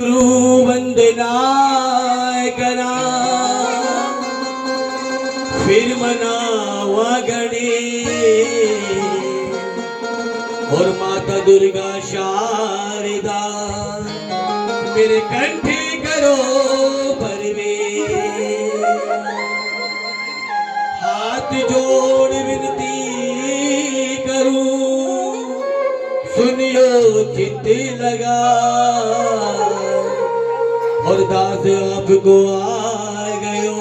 गुरु वंदना करा फिर मनावा गणेश और माता दुर्गा शारदा मेरे कंठे करो परवेश। हाथ जोड़ विनती करूं सुनियो चित्त लगा और दास आपको आ गयो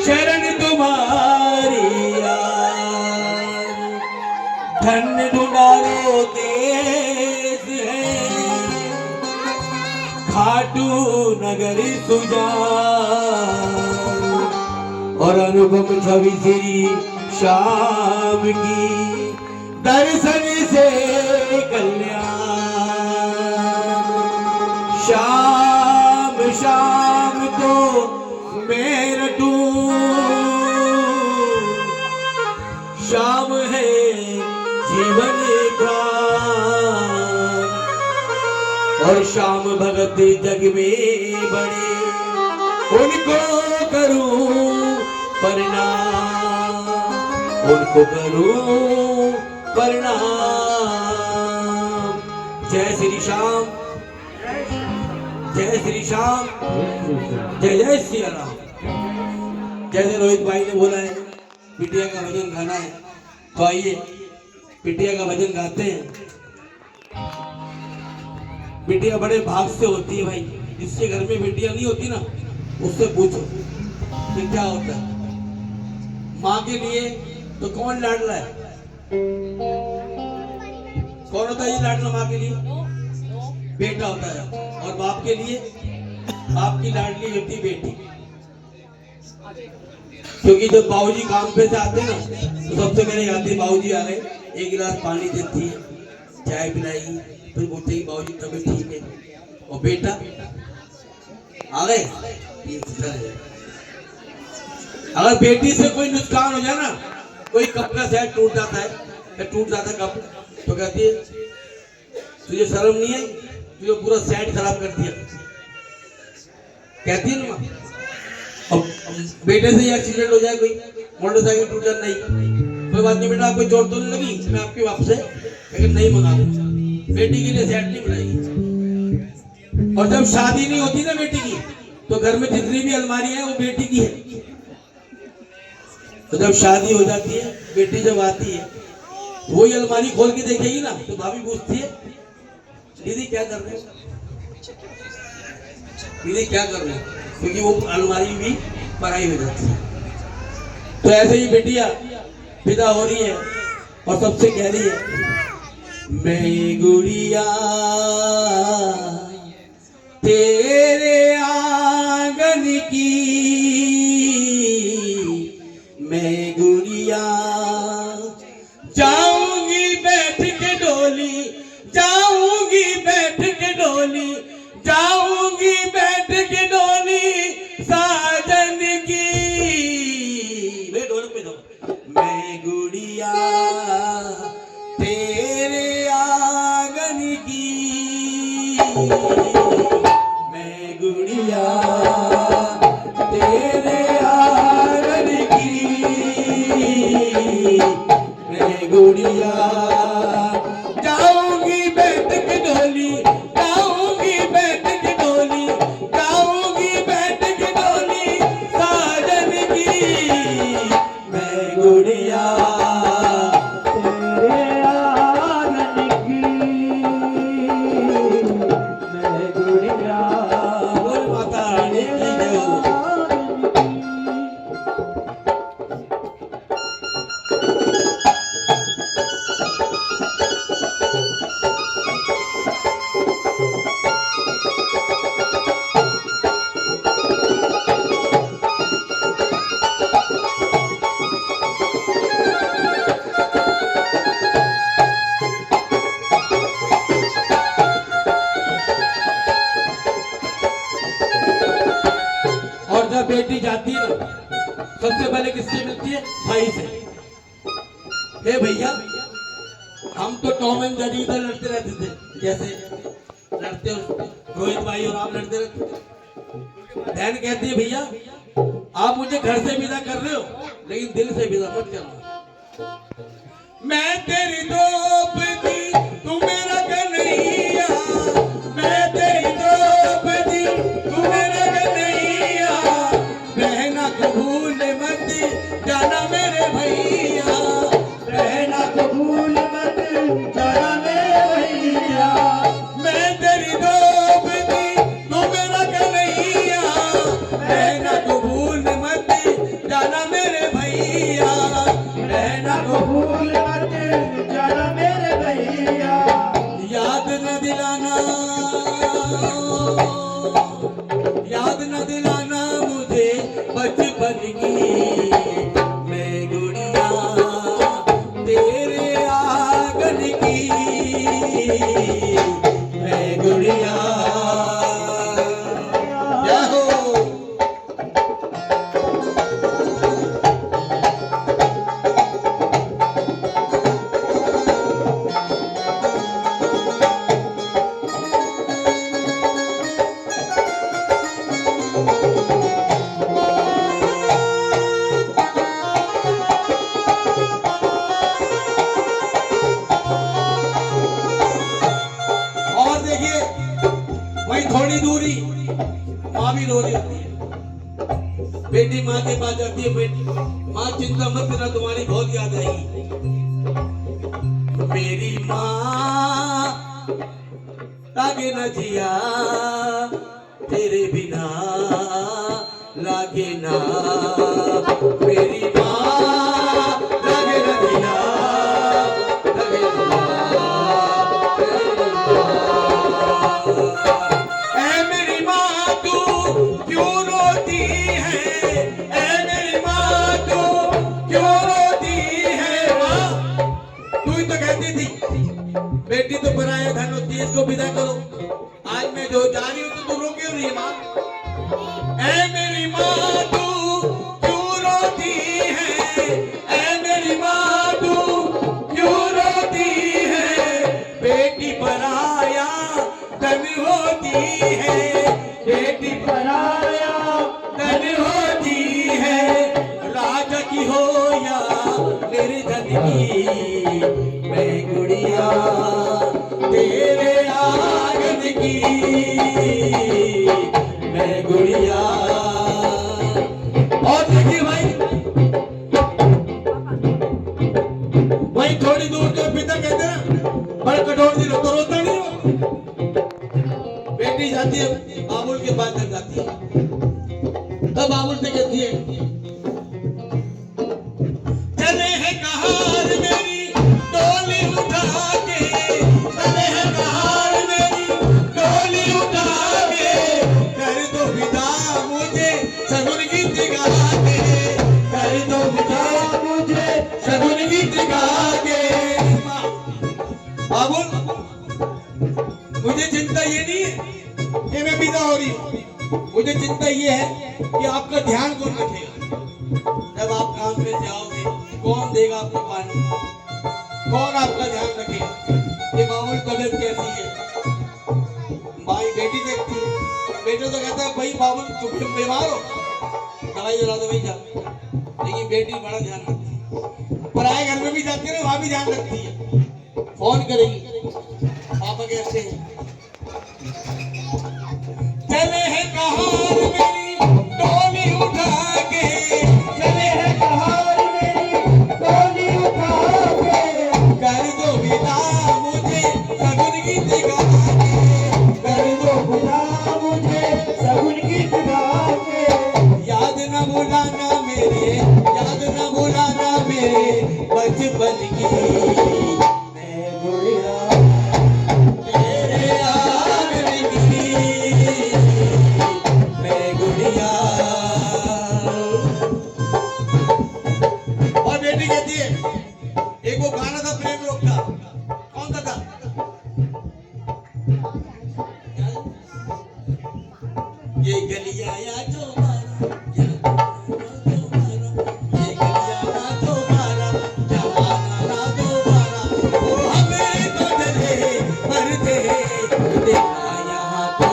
शरण तुम्हारी यार। धन्य ढूंढारो देश है खाटू नगर सुजान और अनुपम छवि श्री श्याम की दर्शन से कल्याण। शाम शाम तो मैं रटूं शाम है जीवन का और शाम भगत जग में बड़े उनको करूं प्रणाम उनको करूं प्रणाम। जय श्री श्याम जय श्री श्याम जय जय श्री राम। जैसे रोहित भाई ने बोला है बिटिया का भजन गाना है तो आइए बिटिया का भजन गाते हैं। बिटिया बड़े भाग से होती है भाई। जिसके घर में बिटिया नहीं होती ना उससे पूछो कि क्या होता है। माँ के लिए तो कौन लाडला है? कौन होता है ये लाडला माँ के लिए? बेटा होता है। और बाप के लिए बाप की लाडली होती बेटी। क्योंकि जब बाबूजी काम पे से आते ना तो सबसे पहले आते बाबूजी आ गए एक गिलास पानी देती है चाय पिलाएगी फिर बोलते ही बाबूजी तबीयत ठीक है। और बेटा आ गए अगर बेटी से कोई नुकसान हो जाए ना कोई कप का सेट टूट जाता है या टूट जाता है कप तो कहती है तुझे शर्म नहीं है तुझे पूरा सेट खराब कर दिया कहती है ना। अब बेटे से एक्सीडेंट हो जाए कोई मोटरसाइकिल टूट जाए नहीं कोई बात नहीं बेटा आपको चोट तो नहीं लगी मैं आपके वापस से लेकिन नहीं मंगा दूंगा। बेटी के लिए सेट नहीं बनाएगी। और जब शादी नहीं होती ना बेटी की तो घर में जितनी भी अलमारी है वो बेटी की है। तो जब शादी हो जाती है बेटी जब आती है वही अलमारी खोल के देखेगी ना तो भाभी पूछती है दीदी क्या कर रहे हो दीदी क्या कर रहे हो क्योंकि वो अलमारी भी पराई हो जाती है। तो ऐसे ही बेटियां विदा हो रही है और सबसे कह रही है मैं गुड़िया तेरे आंगन की मैं गुड़िया जाऊंगी बैठ के डोली जाऊंगी बैठ के डोली जाऊंगी बैठ के डोली साजन की। मैं ढोलक पे जाऊं मैं गुड़िया तेरे आंगन की मैं गुड़िया तेरे आंगन की मैं गुड़िया जाऊंगी बैठ के डोली जाऊंगी बैठ के डोली जाऊंगी बैठ के डोली साजन की मैं गुड़िया तेरे आंगन की मैं गुड़िया। बोल माता रानी की जय। और जब बेटी जाती है ना सबसे पहले किससे मिलती है? भाई से। हे भैया हम तो टॉम एंड जेरी की तरह लड़ते रहते थे जैसे लड़ते रोहित भाई और आप लड़ते रहते। बहन कहती है भैया आप मुझे घर से विदा कर रहे हो लेकिन दिल से विदा मत करना। मैं तेरी द्रौपदी तू मेरा कन्हैया, मैं तेरी द्रौपदी तू मेरा कन्हैया, रहना को भूल मत जाना मेरे भैया, रहना को भूल मत जाना मेरे भैया। मैं तेरी द्रौपदी तू मेरा कन्हैया, रहना को भूल मत जाना मेरे भैया, रहना को भूल मत जाना मेरे भैया। याद न दिलाना, याद न दिलाना मुझे बचपन की, मैं गुड़िया तेरे आंगन की, मैं गुड़िया। जय हो। और देखिए वही थोड़ी दूरी माँ भी रो रही होती है। बेटी माँ के पास जाती है, बेटी माँ चिंता मत करना तुम्हारी बहुत याद आएगी। मेरी माँ लागे न जिया तेरे बिना लागे ना, मेरी माँ लागे न जिया लागे ना। ऐ मेरी माँ तू क्यों रोती है, ऐ मेरी माँ तू क्यों रोती है। माँ तू ही तो कहती थी बेटी तो पराया धन होती है, इसको विदा करो। आज मैं जो जा रही हूँ तो तू रो क्यों रही है माँ। ऐ मेरी माँ तू क्यों रोती है, ऐ मेरी माँ तू क्यों रोती है। बेटी पराया धन होती है, बेटी पराया धन होती है। राजा की हो या मेरे धन की, मैं गुड़िया तेरे आंगन की, मैं गुड़िया। और देखिए भाई वही थोड़ी दूर जो पिता कहते ना बड़ा कठोर दिल हो तो रोता नहीं हो। बेटी जाती है बाबुल के पास जब जाती है तब बाबुल से कहती है चले है कहार मेरी डोली उठा के, चले है कहार मेरी डोली उठा के, कर दो विदा मुझे सगुन गीत गा के, कर दो विदा मुझे सगुन गीत गा के। बाबुल मुझे चिंता ये नहीं है कि मैं विदा हो रही हूँ, मुझे चिंता ये है कि आपका ध्यान कौन रखेगा। जब आप काम में जाओगे कौन देगा आपको पानी, कौन आपका ध्यान रखेगा कि मामूल तबीयत कैसी है। भाई बेटी देखती है, बेटे तो कहता है भाई बाबुल तुम बीमार हो दवाई दिला दो भाई जा, लेकिन बेटी बड़ा ध्यान रखती है। पराए घर में भी जाती है ना वहां भी ध्यान रखती है, फोन करेगी पापा कैसे हैं। चले है कहार मेरी डोली उठा के, चले है कहार मेरी डोली उठा के, कर दो विदा मुझे सगुन गीत गा के, कर दो विदा मुझे सगुन गीत गा के। याद न भुलाना मेरे, याद न भुलाना मेरे बचपन की, मैं गुड़िया तेरे आंगन की, मैं गुड़िया। और बेटी कहती है एक वो गाना था प्रेम रोग का, कौन सा था। ये गलिया या जो मारा, ये गलिया ना जो मारा, जमाना ना दोबारा, वो हमें तो जले मरते देखा यहाँ तो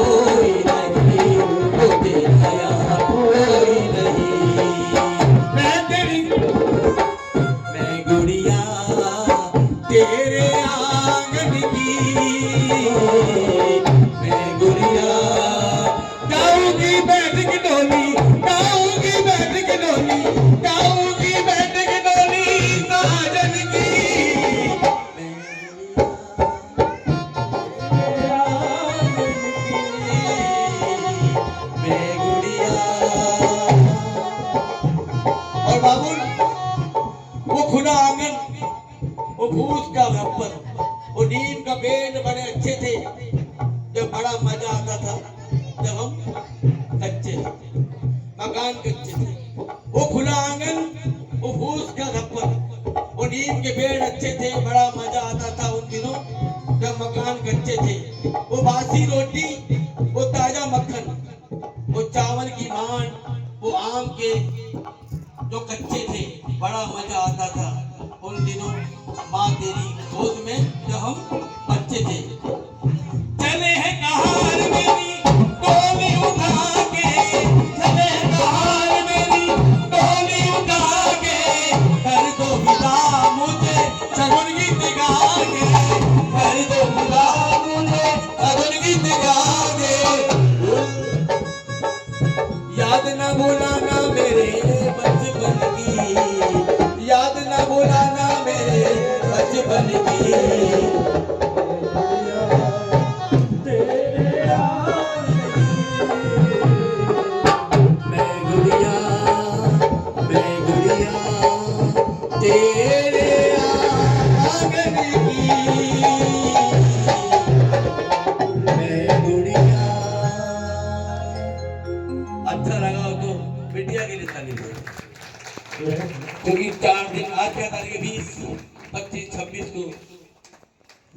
जब हम कच्चे थे, मकान कच्चे थे। वो खुला आंगन, वो फूस का छप्पर, वो नीम के पेड़ अच्छे थे, बड़ा मजा आता था उन दिनों जब मकान कच्चे थे। वो बासी रोटी, वो ताजा मक्खन, वो चावल की मान, वो आम के जो कच्चे थे, बड़ा मजा आता था उन दिनों माँ तेरी गोद में जब हम बच्चे थे। चले हैं कहार मेरी डोली उठा के, चले हैं कहार मेरी डोली उठा के, कर दो विदा मुझे सगुन गीत गा के, कर दो विदा मुझे सगुन गीत गा के। याद न भुलाना मेरे बचपन की, याद न भुलाना मेरे बचपन की। तेरे आंगन की मैं गुड़िया। अच्छा लगा हो तो बिटिया के लिए ताली दो, क्योंकि 4 दिन आज क्या तारीख है, 20, 25, 26 को